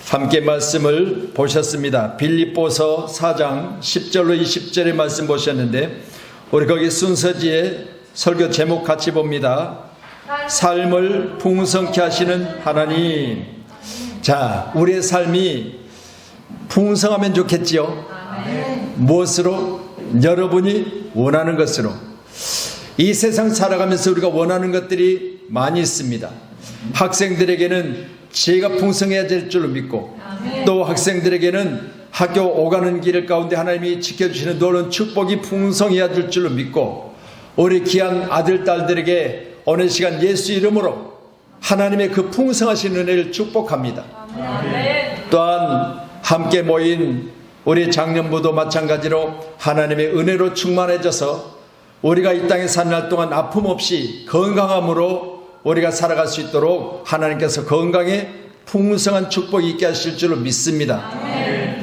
함께 말씀을 보셨습니다. 빌립보서 4장 10절로 20절의 말씀 보셨는데 우리 거기 순서지에 설교 제목 같이 봅니다. 삶을 풍성케 하시는 하나님. 자, 우리의 삶이 풍성하면 좋겠지요. 무엇으로? 여러분이 원하는 것으로. 이 세상 살아가면서 우리가 원하는 것들이 많이 있습니다. 학생들에게는 지혜가 풍성해야 될 줄로 믿고, 또 학생들에게는 학교 오가는 길 가운데 하나님이 지켜주시는 놀라운 축복이 풍성해야 될 줄로 믿고, 우리 귀한 아들 딸들에게 어느 시간 예수 이름으로 하나님의 그 풍성하신 은혜를 축복합니다. 또한 함께 모인 우리 장년부도 마찬가지로 하나님의 은혜로 충만해져서 우리가 이 땅에 사는 날 동안 아픔 없이 건강함으로 우리가 살아갈 수 있도록 하나님께서 건강에 풍성한 축복이 있게 하실 줄로 믿습니다.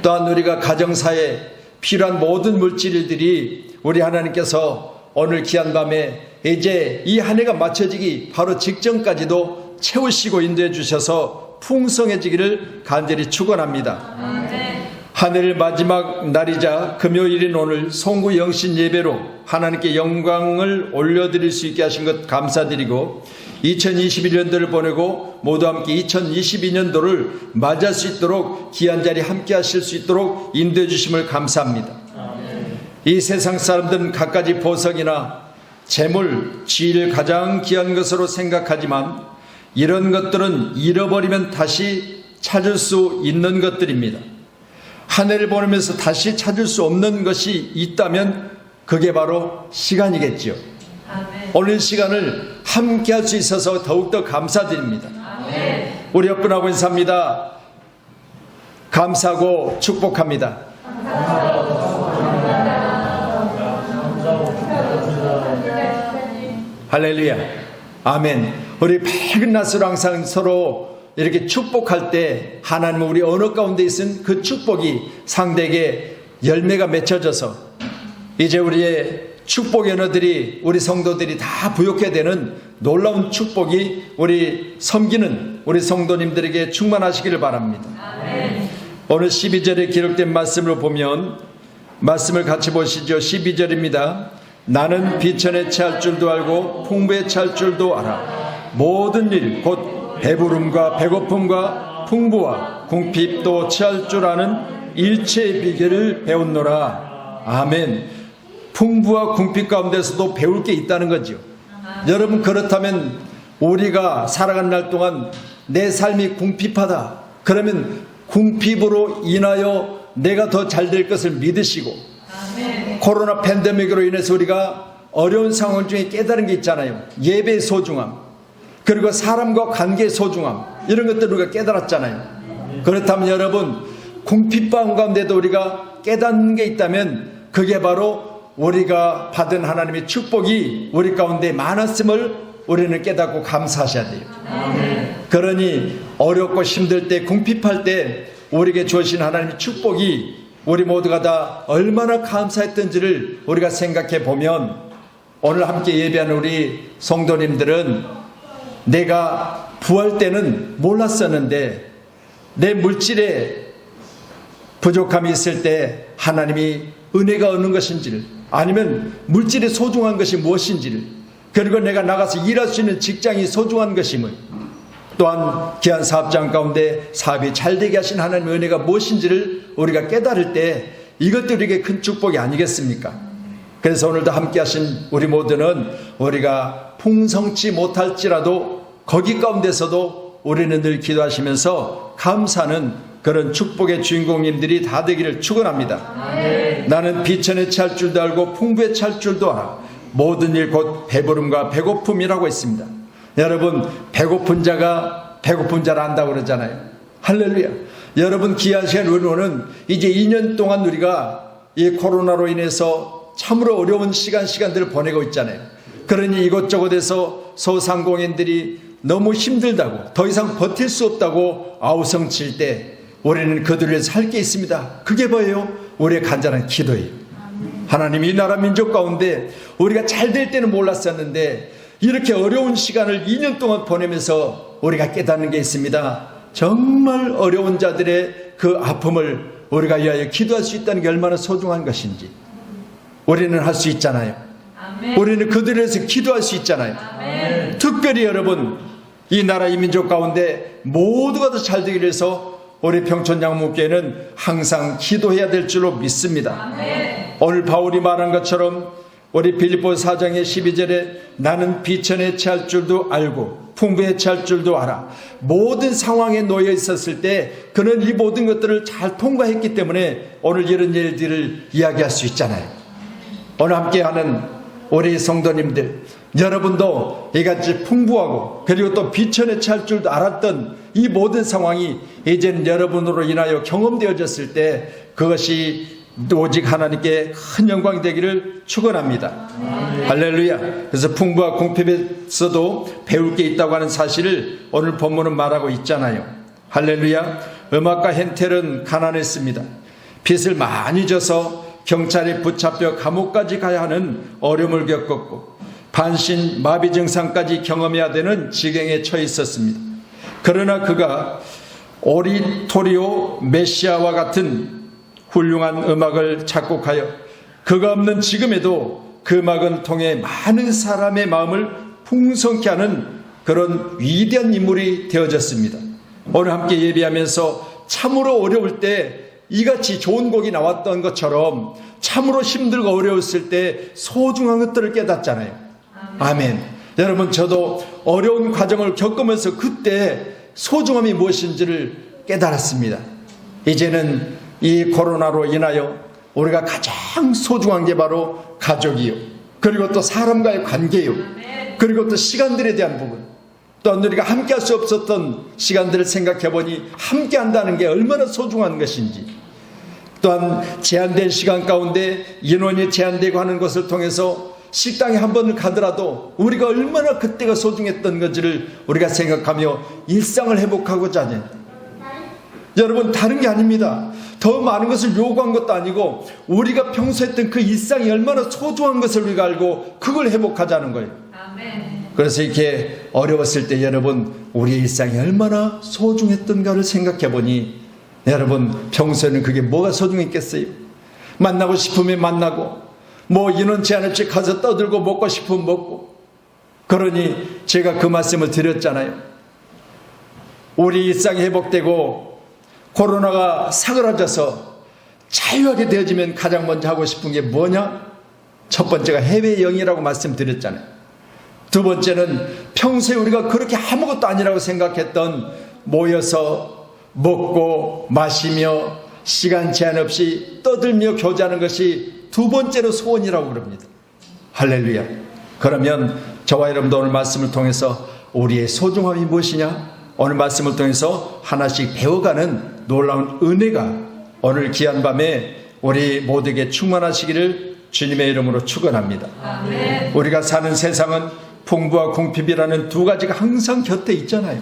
또한 우리가 가정사에 필요한 모든 물질들이 우리 하나님께서 오늘 귀한 밤에 이제 이 한 해가 마쳐지기 바로 직전까지도 채우시고 인도해 주셔서 풍성해지기를 간절히 축원합니다. 한 해의 마지막 날이자 금요일인 오늘 송구 영신 예배로 하나님께 영광을 올려드릴 수 있게 하신 것 감사드리고, 2021년도를 보내고 모두 함께 2022년도를 맞이할 수 있도록 귀한 자리 함께 하실 수 있도록 인도해 주심을 감사합니다. 이 세상 사람들은 갖가지 보석이나 재물, 지위를 가장 귀한 것으로 생각하지만 이런 것들은 잃어버리면 다시 찾을 수 있는 것들입니다. 한 해를 보내면서 다시 찾을 수 없는 것이 있다면 그게 바로 시간이겠지요. 오늘 시간을 함께 할 수 있어서 더욱더 감사드립니다. 우리 옆분하고 인사합니다. 감사하고 축복합니다. 할렐루야. 아멘. 우리 밝은 낯으로 항상 서로 이렇게 축복할 때 하나님은 우리 언어 가운데 있은 그 축복이 상대에게 열매가 맺혀져서 이제 우리의 축복의 언어들이 우리 성도들이 다 부욕해야 되는 놀라운 축복이 우리 섬기는 우리 성도님들에게 충만하시기를 바랍니다. 오늘 12절에 기록된 말씀을 보면 말씀을 같이 보시죠. 12절입니다. 나는 비천에 체할 줄도 알고 풍부에 체할 줄도 알아. 모든 일 곧 배부름과 배고픔과 풍부와 궁핍도 체할 줄 아는 일체의 비결을 배웠노라. 아멘. 풍부와 궁핍 가운데서도 배울 게 있다는 거죠. 여러분, 그렇다면 우리가 살아간 날 동안 내 삶이 궁핍하다 그러면 궁핍으로 인하여 내가 더 잘 될 것을 믿으시고, 코로나 팬데믹으로 인해서 우리가 어려운 상황 중에 깨달은 게 있잖아요. 예배의 소중함, 그리고 사람과 관계의 소중함, 이런 것들을 우리가 깨달았잖아요. 그렇다면 여러분, 궁핍방 가운데도 우리가 깨닫는 게 있다면 그게 바로 우리가 받은 하나님의 축복이 우리 가운데 많았음을 우리는 깨닫고 감사하셔야 돼요. 그러니 어렵고 힘들 때, 궁핍할 때 우리에게 주신 하나님의 축복이 우리 모두가 다 얼마나 감사했던지를 우리가 생각해 보면, 오늘 함께 예배하는 우리 성도님들은 내가 부할 때는 몰랐었는데 내 물질에 부족함이 있을 때 하나님이 은혜가 어느 것인지를, 아니면 물질의 소중한 것이 무엇인지를, 그리고 내가 나가서 일할 수 있는 직장이 소중한 것임을, 또한 귀한 사업장 가운데 사업이 잘 되게 하신 하나님의 은혜가 무엇인지를 우리가 깨달을 때 이것도 우리에게 큰 축복이 아니겠습니까? 그래서 오늘도 함께 하신 우리 모두는 우리가 풍성치 못할지라도 거기 가운데서도 우리는 늘 기도하시면서 감사하는 그런 축복의 주인공님들이 다 되기를 축원합니다. 나는 비천에 찰 줄도 알고 풍부에 찰 줄도 알아. 모든 일 곧 배부름과 배고픔이라고 했습니다. 여러분, 배고픈 자가 배고픈 자를 안다고 그러잖아요. 할렐루야. 여러분, 귀한 시간 우리는 이제 2년 동안 우리가 이 코로나로 인해서 참으로 어려운 시간들을 보내고 있잖아요. 그러니 이곳저곳에서 소상공인들이 너무 힘들다고, 더 이상 버틸 수 없다고 아우성칠 때 우리는 그들을 위해서 할 게 있습니다. 그게 뭐예요? 우리의 간절한 기도예요. 하나님, 이 나라 민족 가운데 우리가 잘 될 때는 몰랐었는데 이렇게 어려운 시간을 2년 동안 보내면서 우리가 깨닫는 게 있습니다. 정말 어려운 자들의 그 아픔을 우리가 위하여 기도할 수 있다는 게 얼마나 소중한 것인지 우리는 할 수 있잖아요. 우리는 그들에 대해서 기도할 수 있잖아요. 특별히 여러분, 이 나라 이 민족 가운데 모두가 더 잘 되기 위해서 우리 평촌양목교회는 항상 기도해야 될 줄로 믿습니다. 오늘 바울이 말한 것처럼 우리 빌립보서 4장의 12절에 나는 비천에 처할 줄도 알고 풍부에 처할 줄도 알아. 모든 상황에 놓여 있었을 때 그는 이 모든 것들을 잘 통과했기 때문에 오늘 이런 일들을 이야기할 수 있잖아요. 오늘 함께하는 우리 성도님들, 여러분도 이같이 풍부하고 그리고 또 비천에 처할 줄도 알았던 이 모든 상황이 이제는 여러분으로 인하여 경험되어졌을 때 그것이 오직 하나님께 큰 영광이 되기를 축원합니다. 할렐루야. 그래서 풍부와 공평에서도 배울 게 있다고 하는 사실을 오늘 본문은 말하고 있잖아요. 할렐루야. 음악가 헨텔은 가난했습니다. 빚을 많이 져서 경찰에 붙잡혀 감옥까지 가야 하는 어려움을 겪었고 반신 마비 증상까지 경험해야 되는 지경에 처해 있었습니다. 그러나 그가 오리토리오 메시아와 같은 훌륭한 음악을 작곡하여 그가 없는 지금에도 그 음악은 통해 많은 사람의 마음을 풍성케 하는 그런 위대한 인물이 되어졌습니다. 오늘 함께 예배하면서 참으로 어려울 때 이같이 좋은 곡이 나왔던 것처럼 참으로 힘들고 어려웠을 때 소중한 것들을 깨닫잖아요. 아멘. 여러분, 저도 어려운 과정을 겪으면서 그때 소중함이 무엇인지를 깨달았습니다. 이제는 이 코로나로 인하여 우리가 가장 소중한 게 바로 가족이요, 그리고 또 사람과의 관계요, 그리고 또 시간들에 대한 부분, 또 우리가 함께 할 수 없었던 시간들을 생각해 보니 함께 한다는 게 얼마나 소중한 것인지, 또한 제한된 시간 가운데 인원이 제한되고 하는 것을 통해서 식당에 한 번을 가더라도 우리가 얼마나 그때가 소중했던 건지를 우리가 생각하며 일상을 회복하고자 하는, 여러분, 다른 게 아닙니다. 더 많은 것을 요구한 것도 아니고 우리가 평소 했던 그 일상이 얼마나 소중한 것을 우리가 알고 그걸 회복하자는 거예요. 그래서 이렇게 어려웠을 때 여러분, 우리의 일상이 얼마나 소중했던가를 생각해 보니 여러분, 평소에는 그게 뭐가 소중했겠어요? 만나고 싶으면 만나고, 뭐 인원 제한 없이 가서 떠들고 먹고 싶으면 먹고. 그러니 제가 그 말씀을 드렸잖아요. 우리 일상이 회복되고 코로나가 사그라져서 자유하게 되어지면 가장 먼저 하고 싶은 게 뭐냐? 첫 번째가 해외여행이라고 말씀드렸잖아요. 두 번째는 평소에 우리가 그렇게 아무것도 아니라고 생각했던 모여서 먹고 마시며 시간 제한 없이 떠들며 교제하는 것이 두 번째로 소원이라고 그럽니다. 할렐루야. 그러면 저와 여러분도 오늘 말씀을 통해서 우리의 소중함이 무엇이냐? 오늘 말씀을 통해서 하나씩 배워가는 놀라운 은혜가 오늘 귀한 밤에 우리 모두에게 충만하시기를 주님의 이름으로 축원합니다. 아멘. 우리가 사는 세상은 풍부와 궁핍이라는 두 가지가 항상 곁에 있잖아요.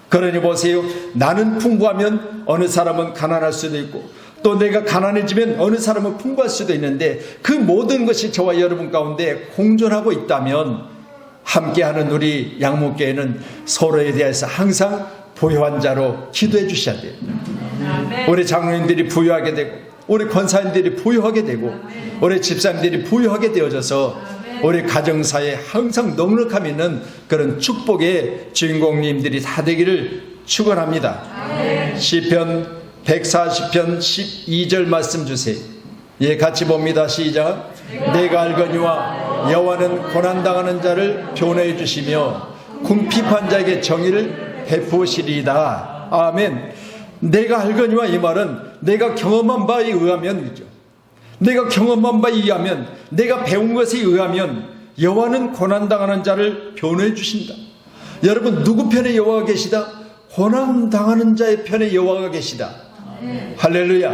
그러니 보세요. 나는 풍부하면 어느 사람은 가난할 수도 있고, 또 내가 가난해지면 어느 사람은 풍부할 수도 있는데, 그 모든 것이 저와 여러분 가운데 공존하고 있다면 함께하는 우리 양목교회는 서로에 대해서 항상 부유한 자로 기도해 주셔야 돼요. 우리 장로님들이 부유하게 되고, 우리 권사님들이 부유하게 되고, 우리 집사님들이 부유하게 되어져서 우리 가정사에 항상 넉넉함 있는 그런 축복의 주인공님들이 다 되기를 축원합니다. 시편 140편 12절 말씀 주세요. 예, 같이 봅니다. 시작. 내가 알거니와 여호와는 고난당하는 자를 변호해 주시며 궁핍한 자에게 정의를 베푸시리이다. 아멘. 내가 알거니와, 이 말은 내가 경험한 바에 의하면이죠. 내가 경험한 바에 의하면, 내가 배운 것에 의하면 여호와는 고난당하는 자를 변호해 주신다. 여러분, 누구 편에 여호와가 계시다? 고난당하는 자의 편에 여호와가 계시다. 할렐루야.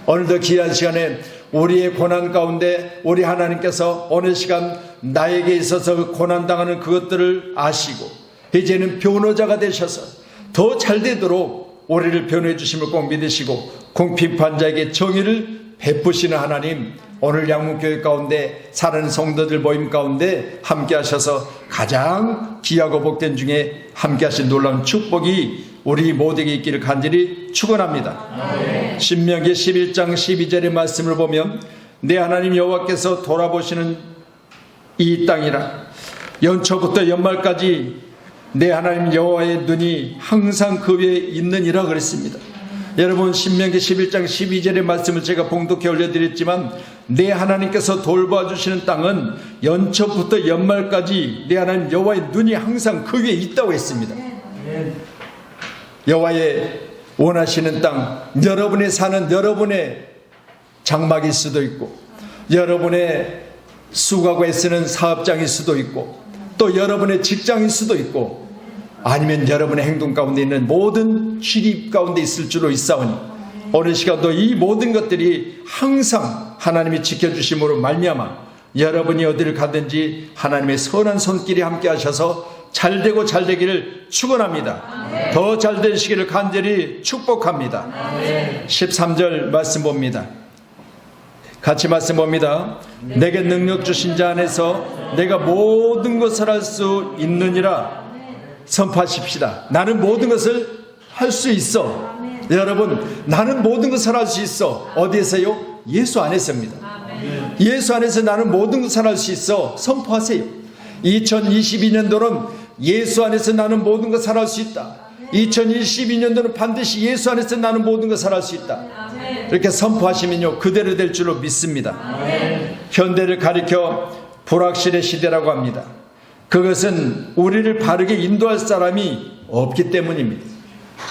오늘도 귀한 시간에 우리의 고난 가운데 우리 하나님께서 어느 시간 나에게 있어서 그 고난당하는 그것들을 아시고 이제는 변호자가 되셔서 더 잘 되도록 우리를 변호해 주심을 꼭 믿으시고 궁핍한 자에게 정의를 베푸시는 하나님, 오늘 양목교회 가운데 사는 성도들 모임 가운데 함께 하셔서 가장 귀하고 복된 중에 함께 하신 놀라운 축복이 우리 모두에게 있기를 간절히 축원합니다. 신명기 11장 12절의 말씀을 보면 내 하나님 여호와께서 돌아보시는 이 땅이라 연초부터 연말까지 내 하나님 여호와의 눈이 항상 그 위에 있느니라 그랬습니다. 여러분, 신명기 11장 12절의 말씀을 제가 봉독해 올려드렸지만 내 하나님께서 돌봐주시는 땅은 연초부터 연말까지 내 하나님 여호와의 눈이 항상 그 위에 있다고 했습니다. 여호와의 원하시는 땅, 여러분이 사는 여러분의 장막일 수도 있고 여러분의 수고하고 애쓰는 사업장일 수도 있고 또 여러분의 직장일 수도 있고 아니면 여러분의 행동 가운데 있는 모든 취립 가운데 있을 줄로 있사오니 오늘 시간도 이 모든 것들이 항상 하나님이 지켜주심으로 말미암아 여러분이 어디를 가든지 하나님의 선한 손길이 함께 하셔서 잘되고 잘되기를 축원합니다. 더 잘되시기를 간절히 축복합니다. 13절 말씀 봅니다. 같이 말씀 봅니다. 내게 능력 주신 자 안에서 내가 모든 것을 할 수 있느니라 선포하십시다. 나는 모든 것을 할 수 있어. 여러분, 나는 모든 것을 할 수 있어. 어디에서요? 예수 안에서입니다. 예수 안에서 나는 모든 것을 할 수 있어. 선포하세요. 2022년도는 예수 안에서 나는 모든 것을 할 수 있다. 2022년도는 반드시 예수 안에서 나는 모든 것을 할 수 있다. 이렇게 선포하시면요, 그대로 될 줄로 믿습니다. 현대를 가리켜 불확실의 시대라고 합니다. 그것은 우리를 바르게 인도할 사람이 없기 때문입니다.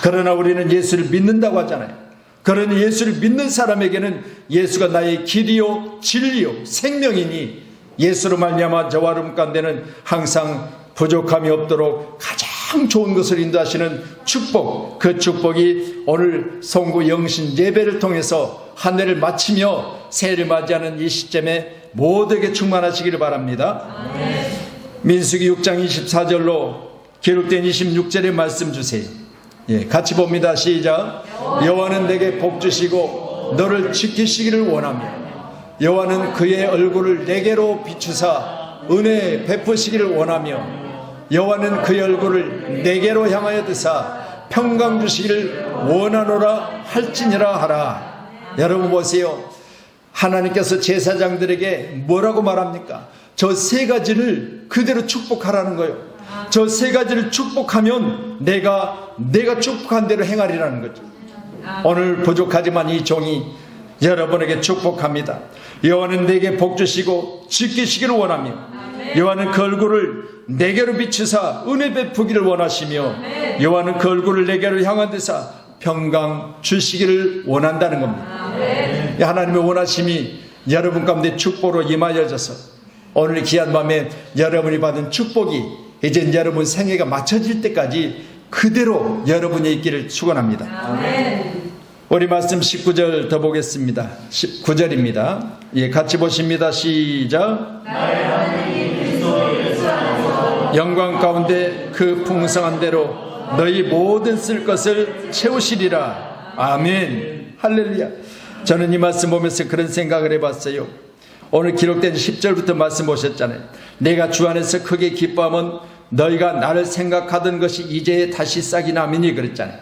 그러나 우리는 예수를 믿는다고 하잖아요. 그러나 예수를 믿는 사람에게는 예수가 나의 길이요 진리요 생명이니 예수로 말미암아 저와 여러분 가운데는 항상 부족함이 없도록 가장 좋은 것을 인도하시는 축복, 그 축복이 오늘 송구 영신 예배를 통해서 한 해를 마치며 새해를 맞이하는 이 시점에 모두에게 충만하시기를 바랍니다. 민수기 6장 24절로 기록된 26절의 말씀 주세요. 같이 봅니다. 시작. 여호와는 내게 복 주시고 너를 지키시기를 원하며 여호와는 그의 얼굴을 내게로 비추사 은혜 베푸시기를 원하며 여호와는 그의 얼굴을 내게로 향하여 드사 평강 주시기를 원하노라 할지니라 하라. 여러분 보세요. 하나님께서 제사장들에게 뭐라고 말합니까? 저 세 가지를 그대로 축복하라는 거예요. 저 세 가지를 축복하면 내가 축복한 대로 행하리라는 거죠. 오늘 부족하지만 이 종이 여러분에게 축복합니다. 여호와는 내게 복 주시고 지키시기를 원하며 여호와는 그 얼굴을 내게로 비추사 은혜 베푸기를 원하시며 여호와는 그 얼굴을 내게로 향한 데사 평강 주시기를 원한다는 겁니다. 하나님의 원하심이 여러분 가운데 축복으로 임하여져서 오늘 귀한 밤에 여러분이 받은 축복이 이제 여러분 생애가 맞춰질 때까지 그대로 여러분이 있기를 축원합니다. 우리 말씀 19절 더 보겠습니다. 19절입니다. 같이 보십니다. 시작. 영광 가운데 그 풍성한 대로 너희 모든 쓸 것을 채우시리라. 아멘. 할렐루야. 저는 이 말씀 보면서 그런 생각을 해봤어요. 오늘 기록된 10절부터 말씀 보셨잖아요. 내가 주 안에서 크게 기뻐하면 너희가 나를 생각하던 것이 이제 다시 싹이 나미니 그랬잖아요.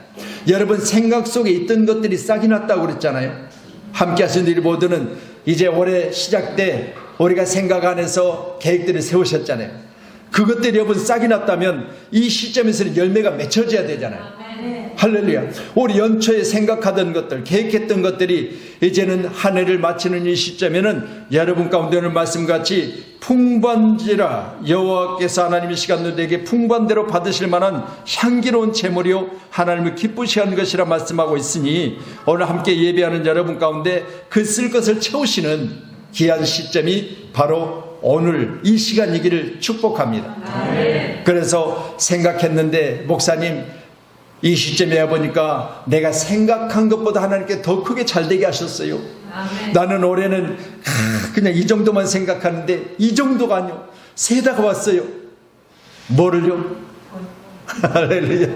여러분 생각 속에 있던 것들이 싹이 났다고 그랬잖아요. 함께 하신 우리 모두는 이제 올해 시작 때 우리가 생각 안에서 계획들을 세우셨잖아요. 그것들이 여러분 싹이 났다면 이 시점에서는 열매가 맺혀져야 되잖아요. 할렐루야. 우리 연초에 생각하던 것들, 계획했던 것들이 이제는 한 해를 마치는 이 시점에는 여러분 가운데 오늘 말씀같이 풍부한지라 여호와께서 하나님의 시간도 내게 풍부한대로 받으실 만한 향기로운 제물이요 하나님을 기쁘시게 하는 것이라 말씀하고 있으니 오늘 함께 예배하는 여러분 가운데 그 쓸 것을 채우시는 귀한 시점이 바로 오늘 이 시간이기를 축복합니다. 그래서 생각했는데 목사님 이 시점에 와보니까 내가 생각한 것보다 하나님께 더 크게 잘되게 하셨어요. 나는 올해는 그냥 이 정도만 생각하는데 이 정도가 아니요 세다가 왔어요. 뭐를요? 할렐루야.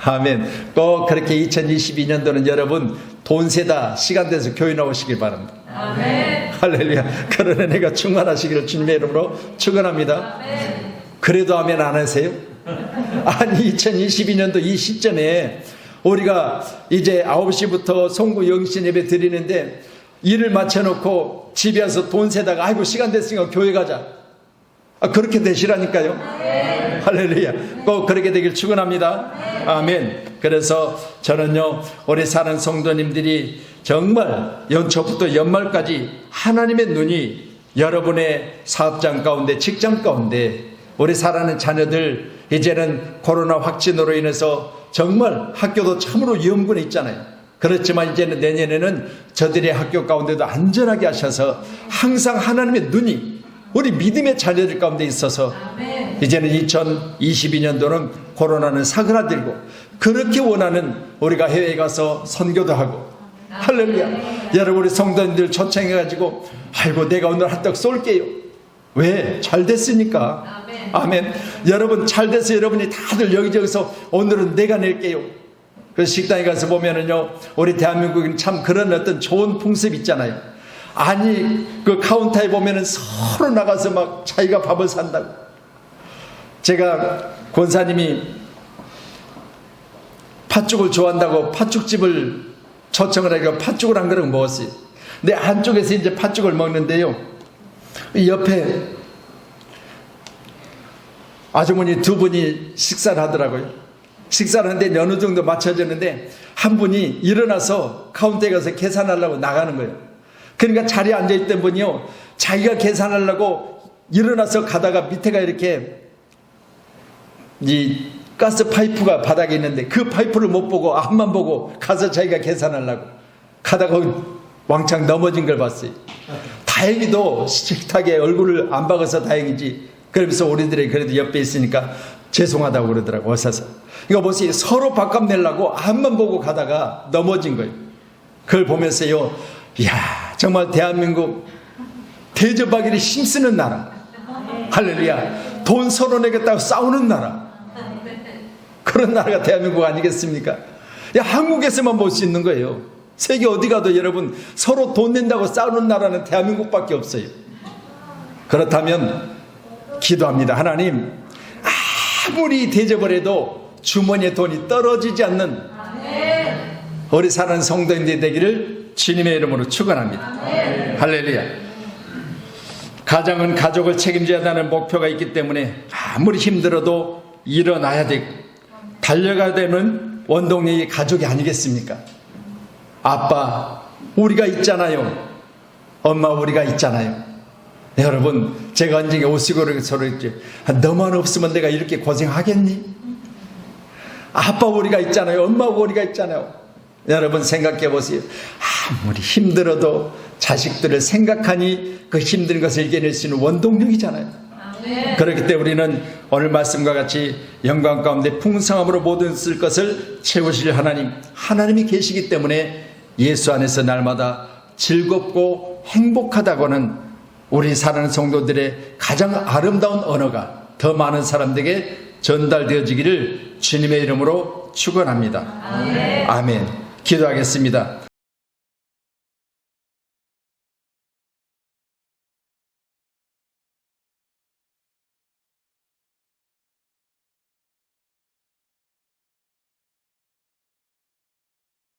아멘. 꼭 그렇게 2022년도는 여러분 돈 세다 시간 돼서 교회 나오시길 바랍니다. 아멘. 할렐루야. 그런 은혜가 충만하시기를 주님의 이름으로 축원합니다. 그래도 아멘 안 하세요? 아니 2022년도 이 시점에 우리가 이제 9시부터 송구 영신 예배 드리는데 일을 마쳐놓고 집에 와서 돈 세다가 아이고 시간 됐으니까 교회 가자. 그렇게 되시라니까요. 할렐루야. 꼭 그렇게 되길 축원합니다. 아멘. 그래서 저는요, 우리 사는 성도님들이 정말 연초부터 연말까지 하나님의 눈이 여러분의 사업장 가운데, 직장 가운데, 우리 사랑하는 자녀들 이제는 코로나 확진으로 인해서 정말 학교도 참으로 위험군에 있잖아요. 그렇지만 이제는 내년에는 저들의 학교 가운데도 안전하게 하셔서 항상 하나님의 눈이 우리 믿음의 자녀들 가운데 있어서 이제는 2022년도는 코로나는 사그라들고 그렇게 원하는 우리가 해외에 가서 선교도 하고 할렐루야. 여러분 우리 성도님들 초청해가지고 아이고 내가 오늘 한떡 쏠게요. 왜? 잘 됐으니까. 아멘. 여러분 잘 돼서 여러분이 다들 여기저기서 오늘은 내가 낼게요. 그래서 식당에 가서 보면은요, 우리 대한민국은 참 그런 어떤 좋은 풍습 있잖아요. 아니 그 카운터에 보면은 서로 나가서 막 자기가 밥을 산다고. 제가 권사님이 팥죽을 좋아한다고 팥죽집을 초청을 하니까 팥죽을 한 그릇 먹었어요. 근데 한쪽에서 이제 팥죽을 먹는데요, 옆에 아주머니 두 분이 식사를 하더라고요. 식사를 하는데 어느 정도 맞춰졌는데 한 분이 일어나서 카운터에 가서 계산하려고 나가는 거예요. 그러니까 자리에 앉아있던 분이요, 자기가 계산하려고 일어나서 가다가 밑에가 이렇게 이 가스 파이프가 바닥에 있는데 그 파이프를 못 보고 앞만 보고 가서 자기가 계산하려고 가다가 왕창 넘어진 걸 봤어요. 다행히도 식탁에 얼굴을 안 박아서 다행이지. 그러면서 우리들이 그래도 옆에 있으니까 죄송하다고 그러더라고. 어서서 이거 보세요. 서로 밥값 내려고 앞만 보고 가다가 넘어진 거예요. 그걸 보면서요, 이야 정말 대한민국 대접하기를 힘쓰는 나라. 할렐루야. 돈 서로 내겠다고 싸우는 나라. 그런 나라가 대한민국 아니겠습니까? 한국에서만 볼 수 있는 거예요. 세계 어디 가도 여러분 서로 돈 낸다고 싸우는 나라는 대한민국밖에 없어요. 그렇다면 기도합니다. 하나님, 아무리 대접을 해도 주머니에 돈이 떨어지지 않는 우리 사는 성도인들 되기를 주님의 이름으로 축원합니다. 할렐루야. 가정은 가족을 책임져야 하는 목표가 있기 때문에 아무리 힘들어도 일어나야 되고 달려가야 되는 원동력이 가족이 아니겠습니까? 아빠 우리가 있잖아요. 엄마 우리가 있잖아요. 여러분 제가 언젠가 오시고를 서로 했죠. 너만 없으면 내가 이렇게 고생하겠니? 아빠 우리가 있잖아요. 엄마 우리가 있잖아요. 여러분 생각해 보세요. 아무리 힘들어도 자식들을 생각하니 그 힘든 것을 이겨낼 수 있는 원동력이잖아요. 그렇기 때문에 우리는 오늘 말씀과 같이 영광 가운데 풍성함으로 모든 쓸 것을 채우실 하나님이 계시기 때문에 예수 안에서 날마다 즐겁고 행복하다고는 우리 사랑하는 성도들의 가장 아름다운 언어가 더 많은 사람들에게 전달되어지기를 주님의 이름으로 축원합니다. 아멘. 기도하겠습니다.